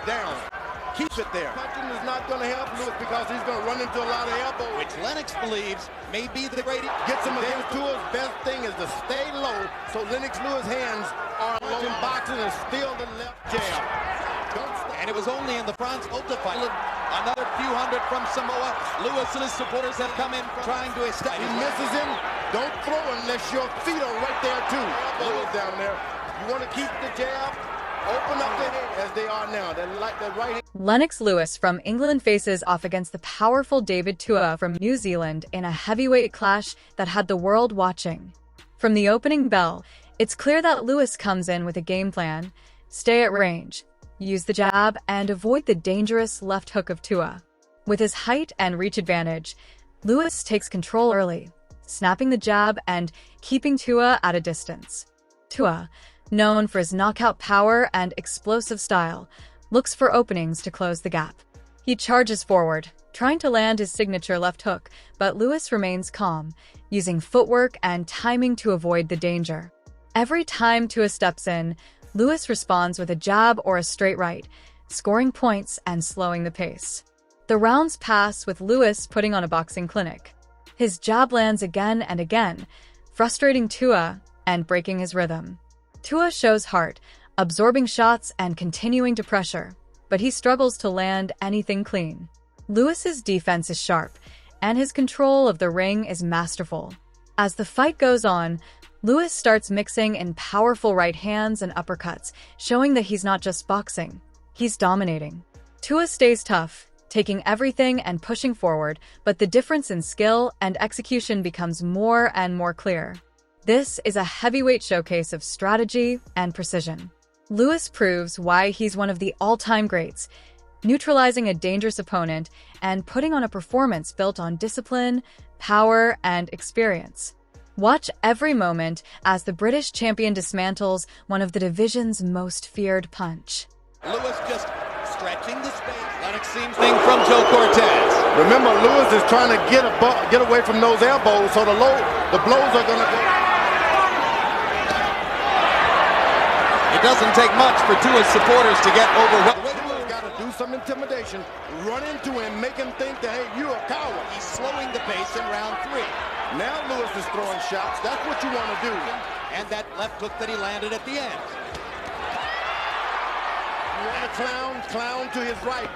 down. Keeps it there. Punching is not going to help Lewis because he's going to run into a lot of elbows. Which Lennox believes may be the greatest. Gets him against Tua's best thing is to stay low, so Lennox Lewis' hands are low in boxing and still the left jab. And it was only in the Franz Ulta fight. Another few hundred from Samoa. Lewis and his supporters have come in trying to establish. He misses him. Don't throw unless your feet are right there too. Elbows down there. You want to keep the jab. Open up the head as they are now. They're like the right hand. Lennox Lewis from England faces off against the powerful David Tua from New Zealand in a heavyweight clash that had the world watching. From the opening bell, it's clear that Lewis comes in with a game plan: stay at range, use the jab, and avoid the dangerous left hook of Tua. With his height and reach advantage, Lewis takes control early, snapping the jab and keeping Tua at a distance. Tua, known for his knockout power and explosive style, looks for openings to close the gap. He charges forward, trying to land his signature left hook, but Lewis remains calm, using footwork and timing to avoid the danger. Every time Tua steps in, Lewis responds with a jab or a straight right, scoring points and slowing the pace. The rounds pass with Lewis putting on a boxing clinic. His jab lands again and again, frustrating Tua and breaking his rhythm. Tua shows heart, absorbing shots and continuing to pressure, but he struggles to land anything clean. Lewis's defense is sharp, and his control of the ring is masterful. As the fight goes on, Lewis starts mixing in powerful right hands and uppercuts, showing that he's not just boxing, he's dominating. Tua stays tough, taking everything and pushing forward, but the difference in skill and execution becomes more and more clear. This is a heavyweight showcase of strategy and precision. Lewis proves why he's one of the all-time greats, neutralizing a dangerous opponent and putting on a performance built on discipline, power, and experience. Watch every moment as the British champion dismantles one of the division's most feared punch. Lewis just stretching the space. Lennox seems thing from Joe Cortez. Remember, Lewis is trying to get away from those elbows, so the blows are going to go. It doesn't take much for Tua's supporters to get overwhelmed. Tua's got to do some intimidation, run into him, make him think that, hey, you're a coward. He's slowing the pace in round 3. Now Lewis is throwing shots. That's what you want to do. And that left hook that he landed at the end. You want to clown to his right.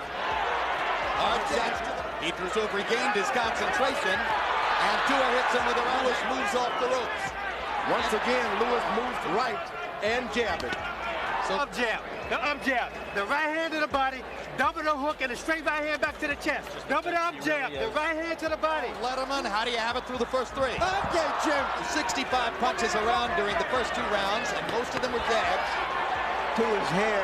Hard shots. He's regained his concentration, and Tua hits him with a right. Lewis moves off the ropes. Once again, Lewis moves right and jabbing. So up jab, the up jab, the right hand to the body, double the hook and a straight right hand back to the chest. Double the up jab, the right hand to the body. Letterman, how do you have it through the first 3? Okay, Jim. 65 punches around during the first 2 rounds, and most of them were jabs. To his hair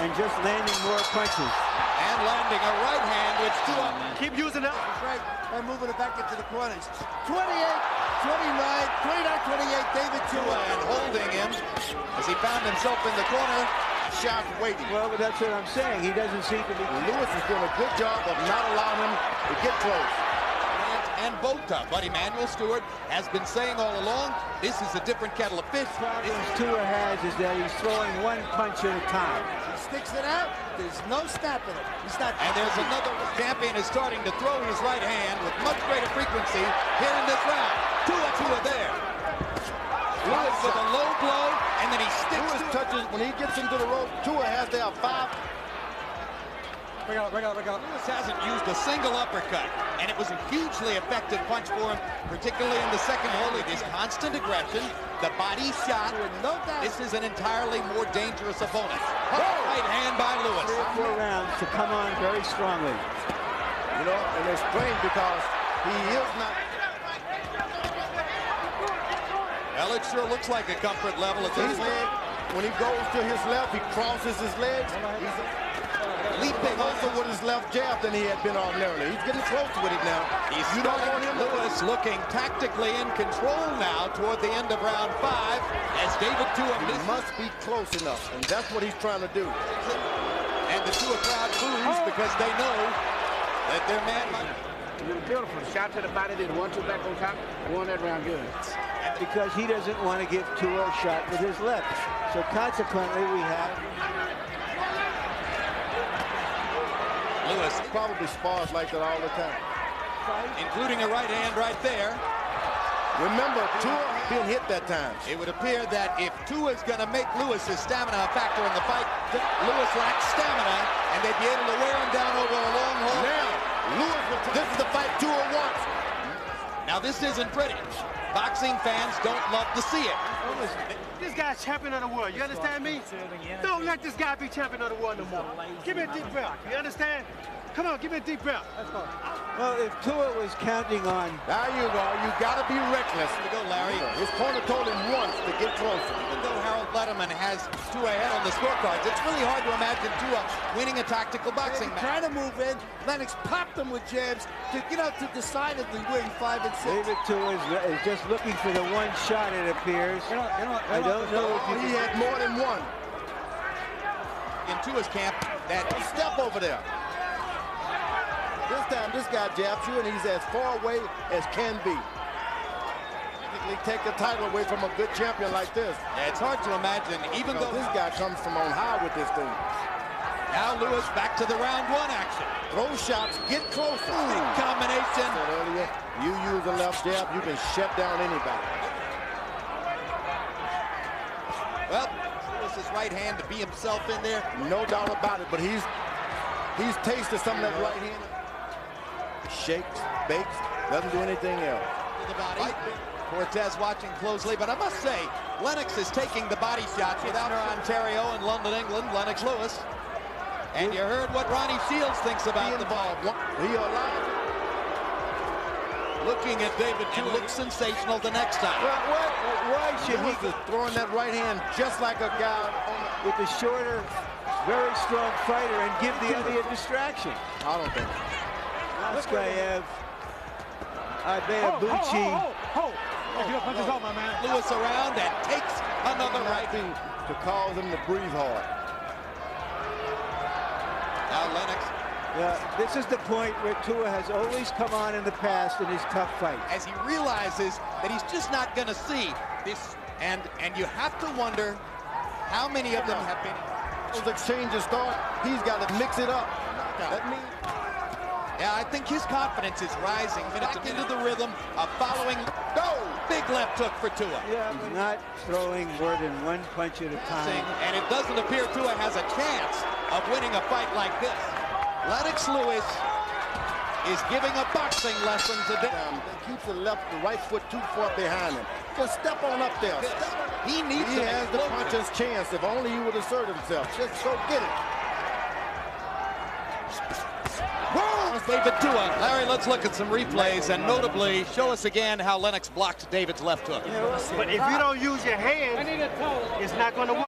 and just landing more punches. And landing a right hand, which Tua. Keep using it. Right, and moving it back into the corners. 28, 29, 28, David Tua. And holding him as he found himself in the corner. Shot waiting. Well, but that's what I'm saying. He doesn't seem to be. Lewis is doing a good job of not allowing him to get close. And Volta, Buddy Manuel Stewart, has been saying all along, this is a different kettle of fish. The problem Tua has is that he's throwing one punch at a time. He sticks it out. There's no snapping it. He's not. And there's another champion is starting to throw his right hand with much greater frequency here in this round. Tua there. Lewis with a low blow, and then he sticks. Lewis touches when he gets into the rope. Tua has to have 5. Bring out. Lewis hasn't used a single uppercut, and it was a hugely effective punch for him, particularly in the second hole. This constant aggression, the body shot. This is an entirely more dangerous opponent. Right hand by Lewis. 3 or 4 rounds to come on very strongly. You know, and it's strange because he is not. Well, it sure looks like a comfort level at this point. When he goes to his left, he crosses his legs. He's leaping closer with his left jab than he had been ordinarily. He's getting close with it now. You don't want him. Lewis looking tactically in control now toward the end of round 5 as David Tua must be close enough, and that's what he's trying to do. And the Tua crowd boos because they know that their man might. Beautiful. Shot to the body, did 1-2 back on top. Won that round good. Because he doesn't want to give Tua a shot with his left. So consequently, we have Lewis, Probably spars like that all the time. including a right hand right there. Remember, Tua been hit that time. It would appear that if Tua is going to make Lewis's stamina a factor in the fight, Lewis lacks stamina, and they'd be able to wear him down over a long haul. Now, Lewis, this is the fight Tua wants. Now, this isn't pretty. Boxing fans don't love to see it. This guy's champion of the world. You understand me? Don't let this guy be champion of the world no more. Give me a deep breath. You understand? Come on, give me a deep breath. Well, if Tua was counting on... There you go. You got to be reckless. Here we go, Larry. His corner told him once to get closer. Even though Harold Letterman has Tua ahead on the scorecards, it's really hard to imagine Tua winning a tactical boxing match. Trying to move in, Lennox popped him with jabs to to decidedly win 5 and 6. David Tua is just looking for the one shot, it appears. I don't know if He had more than one. In Tua's camp, that Step over there. This time, this guy jabs you, and he's as far away as can be. Typically take the title away from a good champion like this. it's hard to imagine, even though This guy comes from on high with this thing. now Lewis back to the round 1 action. Throw shots, get closer. Big combination. I said earlier, you use the left jab, you can shut down anybody. Well, Lewis's right hand to be himself in there. No doubt about it, but he's tasted some of that right hand. Shakes, bakes, doesn't do anything else. To the body. Cortez watching closely, but I must say, Lennox is taking the body shots without her Ontario in London, England, Lennox Lewis. And you heard what Ronnie Shields thinks about the ball. He allowed. Looking at David Tua looks sensational the next time. Why should he He was throwing that right hand just like a guy with the shorter, very strong fighter and give the other a distraction? I don't think so. Moskayev, Ibeabuchi. Lewis around and takes another right. To cause him to breathe hard. Now Lennox, This is the point where Tua has always come on in the past in his tough fights. as he realizes that he's just not going to see this, and you have to wonder how many of them have been. Those exchanges start, he's got to mix it up. That means Yeah, I think his confidence is rising minute to minute. Into the rhythm of following. Go! Big left hook for Tua. Yeah, he's not throwing more than one punch at a time. And it doesn't appear Tua has a chance of winning a fight like this. Lennox Lewis is giving a boxing lesson today. keeps the right foot too far behind him. Just step on up there. He needs He to has the puncher's chance. If only he would assert himself. Just go get it. David Tua. Larry, let's look at some replays and notably show us again how Lennox blocked David's left hook. But if you don't use your hands, it's not going to work.